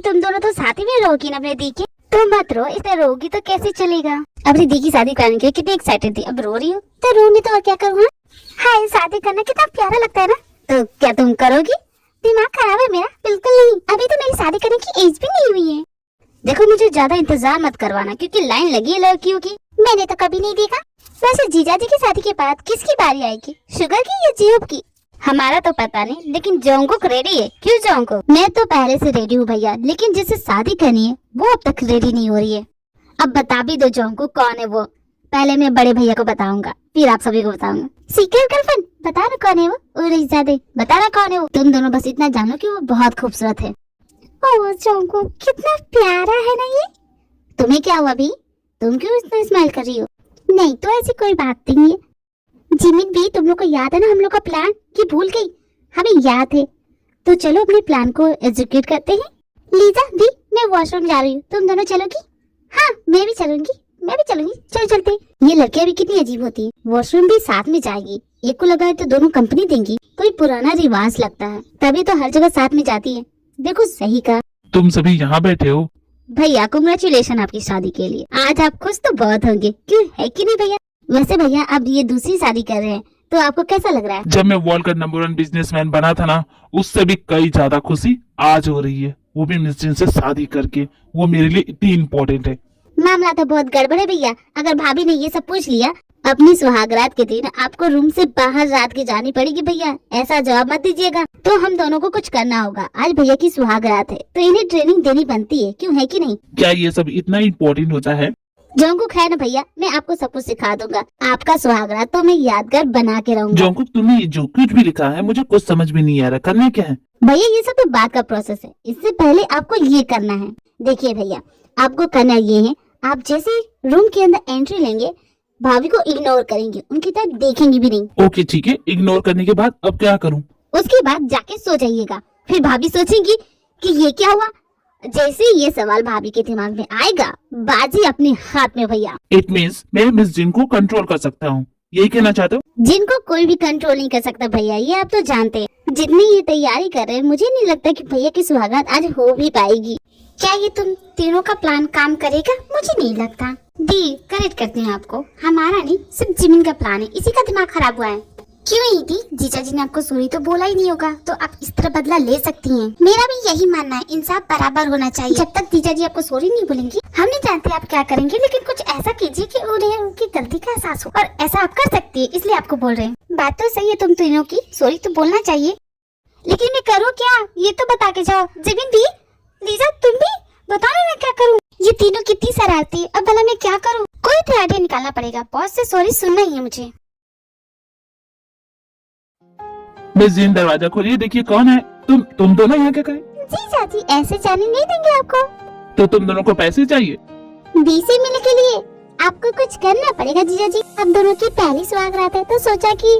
तुम दोनों तो साथ ही में रहोगी ना अपने दी के। तुम मत रो, इसे रोगी तो कैसे चलेगा। अपनी दी की शादी करने के लिए कितनी एक्साइटेड थी, अब रो रही हो। तो रोनी तो और क्या करूँ। हाँ, शादी करना कितना प्यारा लगता है ना। तो क्या तुम करोगी? दिमाग खराब है मेरा? बिल्कुल नहीं, अभी तो मेरी शादी करने की एज भी नहीं हुई है। देखो मुझे ज्यादा इंतजार मत करवाना, क्योंकि लाइन लगी है लड़कियों की। मैंने तो कभी नहीं देखा। वैसे जीजाजी की शादी के बाद किसकी बारी आएगी, शुगर की या जियोब की? हमारा तो पता नहीं, लेकिन जोंगकुक रेडी है। क्यों जोंगकुक? मैं तो पहले से रेडी हूँ भैया, लेकिन जिससे शादी करनी है वो अब तक रेडी नहीं हो रही है। अब बता भी दो जोंगकुक कौन है वो। पहले मैं बड़े भैया को बताऊंगा, फिर आप सभी को बताऊंगा। सीक्रेट गर्लफ्रेंड बता ना कौन है वो। और रईजादे बता ना कौन है वो। तुम दोनों बस इतना जानो कि वो बहुत खूबसूरत है। ओह जोंगकुक कितना प्यारा है ना ये। तुम्हें क्या हुआ भी? तुम क्यों इतना स्माइल कर रही हो? नहीं तो ऐसी कोई बात नहीं है। जिमिन भी, तुम लोग को याद है ना हम लोग का प्लान? कि भूल गई? हमें याद है। तो चलो अपने प्लान को एग्जीक्यूट करते हैं। लीजा दी, मैं वॉशरूम जा रही हूँ, तुम दोनों चलोगी? हाँ मैं भी चलूंगी, मैं भी चलूंगी। चलो चलते। ये लड़कियां भी कितनी अजीब होती है, वॉशरूम भी साथ में जाएगी। एक को लगा है तो दोनों कंपनी देंगी। कोई पुराना रिवाज लगता है, तभी तो हर जगह साथ में जाती है। देखो सही कहा। तुम सभी यहाँ बैठे हो? भैया कांग्रेचुलेशन आपकी शादी के लिए। आज आप खुश तो बहुत होंगे, क्यों है कि नहीं भैया? वैसे भैया अब ये दूसरी शादी कर रहे हैं, तो आपको कैसा लग रहा है? जब मैं वर्ल्ड का नंबर 1 बिजनेसमैन बना था ना, उससे भी कई ज्यादा खुशी आज हो रही है, वो भी मिस जिन से शादी करके। वो मेरे लिए इतनी इम्पोर्टेंट है। मामला तो बहुत गड़बड़ है भैया। अगर भाभी ने ये सब पूछ लिया अपनी सुहागरात के दिन आपको रूम से बाहर रात की जानी पड़ेगी भैया। ऐसा जवाब मत दीजिएगा। तो हम दोनों को कुछ करना होगा। आज भैया की सुहागरात है, तो इन्हें ट्रेनिंग देनी बनती है, क्यों है कि नहीं? क्या ये सब इतना इम्पोर्टेंट होता है? जोंगकुक है ना भैया, मैं आपको सब कुछ सिखा दूंगा। आपका सुहागरात तो मैं यादगार बना के रहूंगा। जोंगकुक, तुमने जो कुछ भी लिखा है मुझे कुछ समझ में नहीं आ रहा, करना क्या है? भैया ये सब तो बात का प्रोसेस है, इससे पहले आपको ये करना है। देखिए भैया, आपको करना ये है, आप जैसे रूम के अंदर एंट्री लेंगे, भाभी को इग्नोर करेंगे, उनकी तरफ देखेंगे भी नहीं। ओके ठीक है, इग्नोर करने के बाद अब क्या करूँ? उसके बाद जाके सो जाइएगा। फिर भाभी सोचेंगी कि ये क्या हुआ। जैसे ये सवाल भाभी के दिमाग में आएगा, बाजी अपने हाथ में भैया। इट मीन्स मैं मिस जिन को कंट्रोल कर सकता हूँ, यही कहना चाहते हो? जिनको कोई भी कंट्रोल नहीं कर सकता भैया, ये आप तो जानते हैं। जितनी ये तैयारी कर रहे हैं, मुझे नहीं लगता कि भैया की सुहागरात आज हो भी पाएगी। क्या ये तुम तीनों का प्लान काम करेगा? मुझे नहीं लगता। दी करेक्ट करती हूँ आपको, हमारा नहीं सिर्फ जिमिन का प्लान है, इसी का दिमाग खराब हुआ है। क्यों ही दी? जीजा जी ने आपको सॉरी तो बोला ही नहीं होगा, तो आप इस तरह बदला ले सकती हैं। मेरा भी यही मानना है, इंसाफ बराबर होना चाहिए। जब तक जीजा जी आपको सॉरी नहीं बोलेंगी, हम नहीं जानते आप क्या करेंगे, लेकिन कुछ ऐसा कीजिए कि उन्हें उनकी गलती का एहसास हो। और ऐसा आप कर सकती है, इसलिए आपको बोल रहे हैं। बात तो सही है तुम तीनों की, सॉरी तो बोलना चाहिए, लेकिन मैं करूँ क्या ये तो बता के जाओ। जिमिन भी, लीजा तुम भी बताओ ना क्या करूँ। ये तीनों कितनी शरारती, अब भला मैं क्या करूँ? कोई तो आइडिया निकालना पड़ेगा। बॉस से सॉरी सुनना ही है मुझे। मिस जिन, दरवाजा खोलिए, देखिए कौन है। तुम दोनों यहाँ क्या करें? जीजा जी ऐसे जाने नहीं देंगे आपको। तो तुम दोनों को पैसे चाहिए? दी से मिलने के लिए आपको कुछ करना पड़ेगा जीजा जी। हम दोनों की पहली सुहागरात है, तो सोचा कि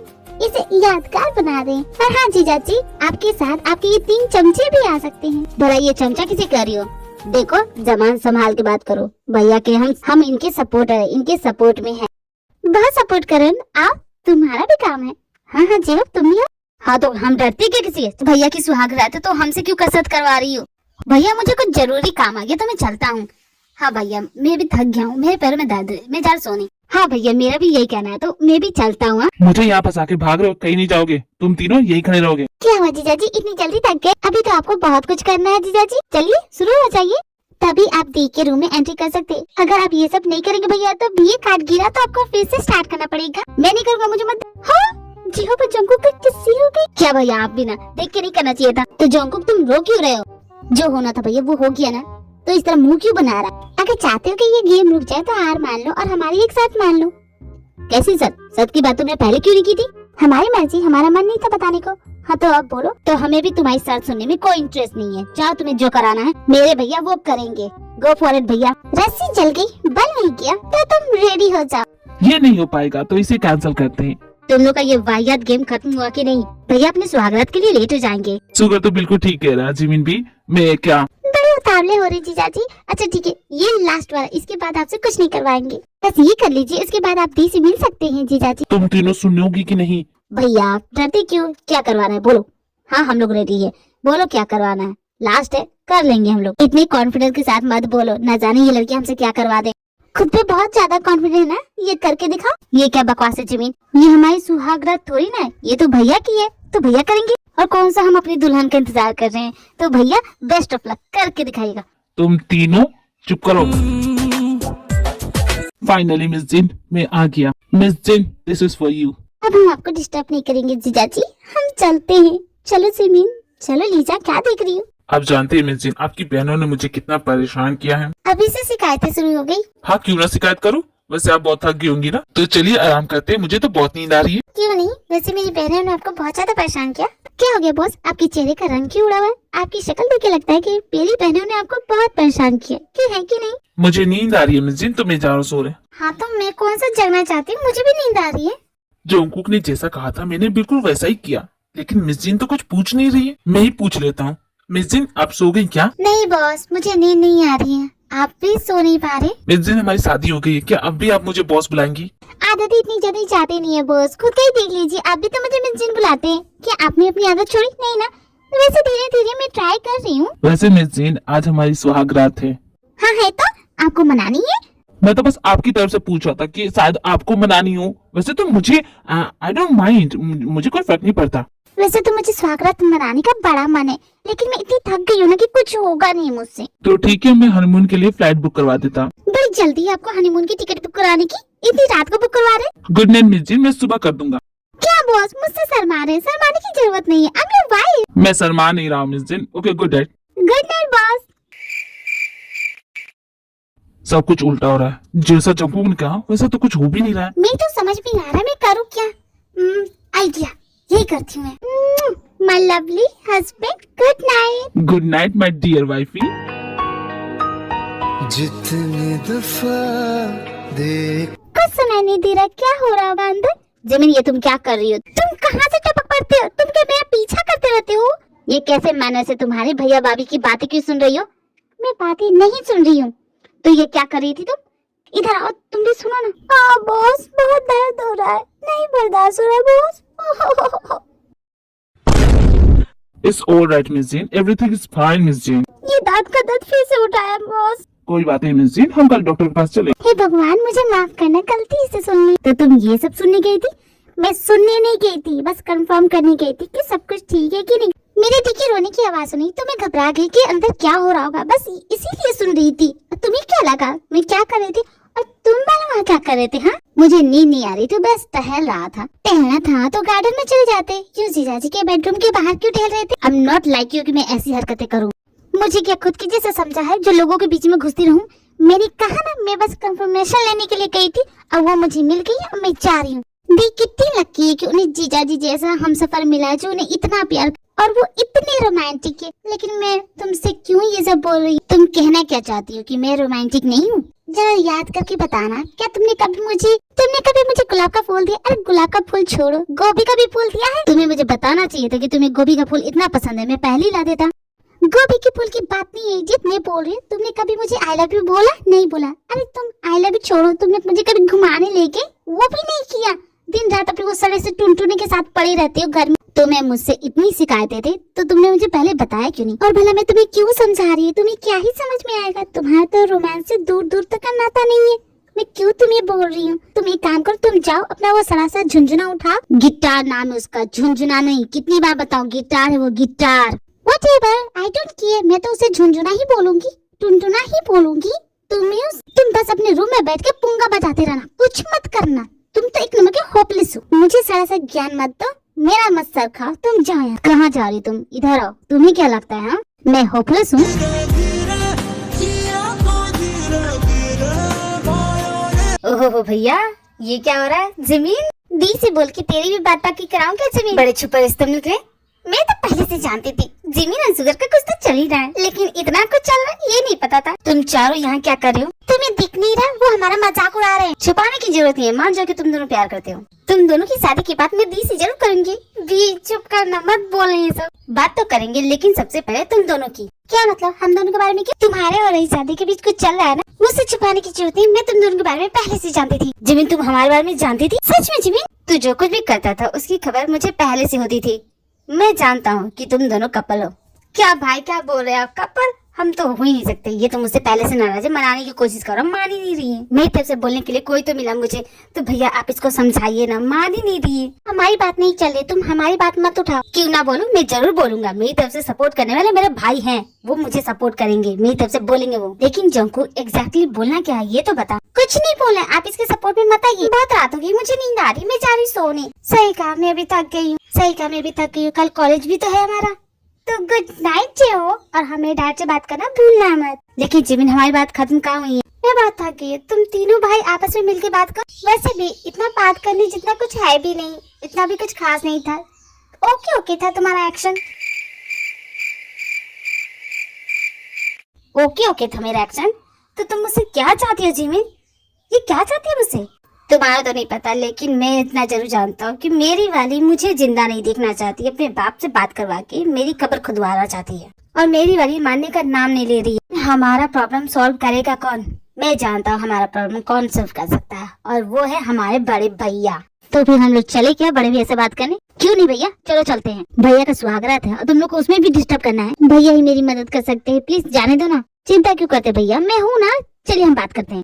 इसे यादगार बना दें। और हाँ जीजा जी, आपके साथ आपके ये 3 चमचे भी आ सकते हैं। भला ये चमचा किसे कर रही हो? देखो जबान संभाल के बात करो। भैया के हम इनके सपोर्ट है, इनके सपोर्ट में है। बहुत सपोर्ट करें आप, तुम्हारा भी काम है। हाँ जी तुम भी। हाँ तो हम डरते क्या किसी से? भैया की सुहागरात है तो हमसे क्यों कसरत करवा रही हो? भैया मुझे कुछ जरूरी काम आ गया तो मैं चलता हूँ। हाँ भैया मैं भी थक गया हूँ, मेरे पैरों में दर्द है, मैं जा सोने। हाँ भैया मेरा भी यही कहना है, तो मैं भी चलता हूँ। मुझे यहाँ फंसा के भाग रहे हो, कहीं नहीं जाओगे, तुम तीनों यही खड़े रहोगे। क्या हुआ जीजा जी, इतनी जल्दी थक गए? अभी तो आपको बहुत कुछ करना है जीजा जी, चलिए शुरू हो जाइए, तभी आप दी के रूम में एंट्री कर सकते हैं। अगर आप ये सब नहीं करेंगे भैया तो बीए काट गिरा तो आपको फिर से स्टार्ट करना पड़ेगा। मैं नहीं करूँगा, मुझे मत। हाँ जी हो, पर जोंगकुक की किस्सी हो गई क्या भैया? आप भी ना देख के नहीं करना चाहिए था। तो जोंगकुक तुम रो क्यों रहे हो? जो होना था भैया वो हो गया ना, तो इस तरह मुंह क्यों बना रहा? अगर चाहते हो कि ये गेम रुक जाए तो हार मान लो और हमारी एक साथ मान लो। कैसी सत की बात तुमने पहले क्यों नहीं की थी? हमारी मर्जी, हमारा मन नहीं था बताने को। हाँ तो अब बोलो। तो हमें भी तुम्हारी शर्त सुनने में कोई इंटरेस्ट नहीं है। चाहो तुम्हें जो कराना है मेरे भैया वो करेंगे। गो फॉर इट भैया। रस्सी जल गई, बल नहीं किया तो तुम रेडी हो जाओ। ये नहीं हो पाएगा तो इसे कैंसिल करते हैं। तुम लोग का ये वाहियात गेम खत्म हुआ कि नहीं? भैया अपने सुहागरात के लिए लेट हो जाएंगे। शुगर तो बिल्कुल ठीक कह रहा है जिमिन भी। मैं क्या बड़े उतावले हो रहे जीजा जी। अच्छा ठीक है, ये लास्ट वाला, इसके बाद आपसे कुछ नहीं करवाएंगे। बस ये कर लीजिए, इसके बाद आप दी से मिल सकते हैं जीजा जी। तुम तीनों सुनोगी कि नहीं? भैया आप डरते क्यों? क्या करवाना है बोलो। हाँ हम लोग रेडी है, बोलो क्या करवाना है। लास्ट है, कर लेंगे हम लोग। इतने कॉन्फिडेंस के साथ मत बोलो, न जाने ये लड़की हमसे क्या करवा दे। खुद पे बहुत ज्यादा कॉन्फिडेंट है, ये करके दिखाओ। ये क्या बकवास है जमीन, ये हमारी सुहागरात थोड़ी ना है, ये तो भैया की है, तो भैया करेंगे। और कौन सा हम अपनी दुल्हन का इंतजार कर रहे हैं, तो भैया बेस्ट ऑफ लक, करके दिखाइएगा। तुम तीनों चुप करो। फाइनली मिस जिन मैं आ गया। मिस जिन दिस इज फॉर यू। अब हम आपको डिस्टर्ब नहीं करेंगे जीजा जी, हम चलते हैं। चलो सिमीन, चलो लीजा, क्या देख रही हो? आप जानते हैं मिस जिन, आपकी बहनों ने मुझे कितना परेशान किया है। अभी से शिकायतें शुरू हो गई। हाँ, क्यों ना शिकायत करूँ, वैसे आप बहुत थक गई होंगी ना, तो चलिए आराम करते हैं, मुझे तो बहुत नींद आ रही है। क्यों नहीं, वैसे मेरी बहनों ने आपको बहुत ज्यादा परेशान किया। क्या हो गया बॉस, आपके चेहरे का रंग क्यों उड़ा हुआ है? आपकी शक्ल देख के लगता है कि मेरी बहनों ने आपको बहुत परेशान किया, क्यों है कि नहीं? मुझे नींद आ रही है मिस जिन, तो मैं जा रहा हूँ सो रहे। हाँ तो मैं कौन सा जगना चाहती हूँ, मुझे भी नींद आ रही है। जोंगकुक ने जैसा कहा था मैंने बिल्कुल वैसा ही किया, लेकिन मिस जिन तो कुछ पूछ नहीं रही है। मैं ही पूछ लेता हूँ। मिस जिन आप सो गई क्या? नहीं बॉस, मुझे नींद नहीं आ रही है। आप भी सो नहीं पा रहे? मिस जिन हमारी शादी हो गई है, क्या अब भी आप मुझे बॉस बुलाएंगी? आदत इतनी जल्दी जाती नहीं है बॉस, खुद का ही देख लीजिए, आप भी तो मुझे मिस जिन बुलाते हैं। क्या आपने अपनी आदत छोड़ी नहीं ना? तो वैसे धीरे धीरे मैं ट्राई कर रही हूँ। वैसे मिस जिन आज हमारी सुहागरात है। हाँ है तो, आपको मनानी है? मैं तो बस आपकी तरफ से पूछ रहा था कि शायद आपको मनानी हो। वैसे तो मुझे आई डोंट माइंड, मुझे कोई फर्क नहीं पड़ता। वैसे तो मुझे स्वागत मनाने का बड़ा मन है, लेकिन मैं इतनी थक गई हूँ ना कि कुछ होगा नहीं मुझसे। तो ठीक है, मैं हनीमून के लिए फ्लाइट बुक करवा देता। बड़ी जल्दी है आपको हनीमून की टिकट बुक कराने की, इतनी रात को बुक करवा रहे? गुड नाइट मिस जी, मैं सुबह कर दूंगा। क्या बॉस मुझसे शर्मा रहे हैं? शर्माने की जरूरत नहीं है, आई एम योर वाइफ। मैं शर्मा नहीं रहा हूँ miss Jin. Okay good night. Good night boss. सब कुछ उल्टा हो रहा है, जैसा जंगकुक ने कहा वैसा तो कुछ हो भी नहीं रहा है। मैं तो समझ भी नहीं आ रहा मैं करूँ क्या। आइडिया, यही करती हूँ मैं। My lovely husband, good night. Good night my dear wifey. जितने दफा देख कुछ सुनाई नहीं दे रहा, क्या हो रहा है अंदर? जमीन ये तुम क्या कर रही हो? तुम कहाँ से टपक पड़ते हो? तुम क्या मेरा पीछा करते रहते हो? ये कैसे मैनर से तुम्हारे भैया भाभी की बातें क्यों सुन रही हो? मैं बातें नहीं सुन रही हूँ, तो ये क्या कर रही थी तुम? इधर आओ, तुम भी सुनो ना। हाँ बॉस, बहुत दर्द हो रहा है, नहीं बर्दाश्त हो रहा है boss. It's alright miss Jin, everything is fine miss Jin. ये दांत का दर्द फिर से उठाया बॉस। कोई बात नहीं मिस जिन, हम कल डॉक्टर के पास चले। हे भगवान, मुझे माफ करना, गलती से सुन ली। तो तुम ये सब सुनने गई थी? मैं सुनने नहीं गई थी, बस कंफर्म करने गई थी कि सब कुछ ठीक है कि नहीं। मेरे दिखे रोने की आवाज सुनी तो मैं घबरा गई कि अंदर क्या हो रहा होगा, बस इसीलिए सुन रही थी। तुम्हें क्या लगा मैं क्या कर रही थी और तुम वहाँ क्या कर रहे थे? हाँ, मुझे नींद नहीं आ रही तो बस टहल रहा था। टहलना था तो गार्डन में चले जाते, क्यों जीजाजी के बेडरूम के बाहर क्यों टहल रहे थे? I am not like you कि मैं ऐसी हरकतें करूँ। मुझे क्या खुद की जैसा समझा है जो लोगों के बीच में घुसती रहूं? मैंने कहा ना, मैं बस कंफर्मेशन लेने के लिए गई थी और वो मुझे मिल गई और मैं जा रही हूँ। देख कितनी लकी है कि उन्हें जीजाजी जैसा हमसफर मिला जो उन्हें इतना प्यार और वो इतने रोमांटिक है। लेकिन मैं तुमसे क्यों ये सब बोल रही हूँ? तुम कहना क्या चाहती हो कि मैं रोमांटिक नहीं हूँ? जरा याद करके बताना, क्या तुमने कभी मुझे गुलाब का फूल दिया? अरे गुलाब का फूल छोड़ो, गोभी का भी फूल दिया है? तुम्हें मुझे बताना चाहिए था कि तुम्हें गोभी का फूल इतना पसंद है, मैं पहले ही ला देता। गोभी के फूल की बात नहीं है जितने बोल रही हो। तुमने कभी मुझे आई लव यू बोला? नहीं बोला। अरे तुम आई लव यू छोड़ो, तुमने मुझे कभी घुमाने लेके वो भी नहीं किया। दिन रात अपने वो सड़े से टुनटुने के साथ पड़े रहते हो घर में। तुम्हें मुझसे इतनी शिकायतें थी तो तुमने मुझे पहले बताया क्यों नहीं? और भला मैं तुम्हें क्यों समझा रही हूँ? तुम्हें क्या ही समझ में आएगा? तुम्हारा तो रोमांस से दूर दूर तक का नाता नहीं है। मैं क्यों तुम्हें बोल रही हूँ? तुम एक काम करो, तुम जाओ अपना वो सड़ा सा झुंझुना उठा। गिटार नाम है उसका, झुंझुना नहीं। कितनी बार बताऊं, गिटार है वो, guitar. Whatever, I don't care, मैं तो उसे झुंझुना ही बोलूंगी, टुनटुना ही बोलूंगी। तुम बस अपने रूम में बैठ के पुंगा बजाते रहना, कुछ मत करना। तुम तो एक नंबर के होपलेस हो। मुझे सारा सा ज्ञान मत दो, मेरा मत सर खाओ। तुम जाओ यार। कहाँ जा रही तुम? इधर आओ। तुम्हें क्या लगता है हाँ? मैं होपलेस हूँ? ओहो भैया, ये क्या हो रहा है? जमीन दी से बोल के तेरी भी बात बाकी कराऊं क्या? जमीन बड़े छुपर तुम निकले। मैं तो पहले से जानती थी जिमी और जुगर का कुछ तो चल ही रहा है, लेकिन इतना कुछ चल रहा है ये नहीं पता था। तुम चारों यहाँ क्या कर रहे हो? तुम्हें दिख नहीं रहा वो हमारा मजाक उड़ा रहे हैं? छुपाने की जरूरत नहीं है, मान जाओ कि तुम दोनों प्यार करते हो। तुम दोनों की शादी की बात मैं दी से जरूर करूंगी। दी चुप करना, मत बोल ये सब। बात तो करेंगे लेकिन सबसे पहले तुम दोनों की। क्या मतलब? हम दोनों के बारे में? क्या तुम्हारे और रही शादी के बीच कुछ चल रहा है ना? मुझसे छुपाने की जरूरत नहीं, मैं तुम दोनों के बारे में पहले से जानती थी। जिमिन तुम हमारे बारे में जानती थी? सच में जिमिन? तू जो कुछ भी करता था उसकी खबर मुझे पहले से होती थी। मैं जानता हूँ कि तुम दोनों कपल हो। क्या भाई क्या बोल रहे हैं आप? कपल हम तो हो ही नहीं सकते। ये तो मुझसे पहले से नाराज है, मनाने की कोशिश कर रहा हूँ, मान ही नहीं रही है। मेरी तरफ से बोलने के लिए कोई तो मिला मुझे, तो भैया आप इसको समझाइए ना, मान ही नहीं रही है। हमारी बात नहीं चल रही, तुम हमारी बात मत उठाओ। क्यों ना बोलूं, मैं जरूर बोलूंगा। मेरी तरफ से सपोर्ट करने वाले मेरे भाई हैं, वो मुझे सपोर्ट करेंगे, मेरी तरफ से बोलेंगे वो। लेकिन जंकुक एग्जैक्टली बोलना क्या है ये तो बता। कुछ नहीं बोलना, आप इसके सपोर्ट में मत आइए। बहुत रात हो गई, मुझे नींद आ रही, मैं जा रही सोने। सही कहा, मैं अभी थक गई हूँ। सही कहा, मैं भी थक गई हूँ, कल कॉलेज भी तो है हमारा। तो गुड नाइट जे हो, और हमें डैड से बात करना भूलना मत। लेकिन जिमिन हमारी बात खत्म कहाँ हुई है? मैं बात थक गई है, तुम तीनों भाई आपस में मिलके बात करो। वैसे भी इतना बात करने जितना कुछ है भी नहीं, इतना भी कुछ खास नहीं था। ओके ओके था तुम्हारा एक्शन, ओके ओके था मेरा एक्शन। तो तुम मुझसे क्या चाहती हो जिमिन? ये क्या चाहती है मुझसे? तुम्हारा तो नहीं पता, लेकिन मैं इतना जरूर जानता हूँ कि मेरी वाली मुझे जिंदा नहीं देखना चाहती, अपने बाप से बात करवा के मेरी कब्र खुदवाना चाहती है। और मेरी वाली मानने का नाम नहीं ले रही है। हमारा प्रॉब्लम सॉल्व करेगा कौन? मैं जानता हूँ हमारा प्रॉब्लम कौन सॉल्व कर सकता है, और वो है हमारे बड़े भैया। तो फिर हम लोग चले क्या बड़े भैया से बात करने? क्यों नहीं भैया, चलो चलते हैं। भैया का स्वागत है और तुम लोग को उसमें भी डिस्टर्ब करना है। भैया ही मेरी मदद कर सकते हैं, प्लीज जाने दो ना। चिंता क्यों करते भैया, मैं हूँ ना। चलिए हम बात करते हैं।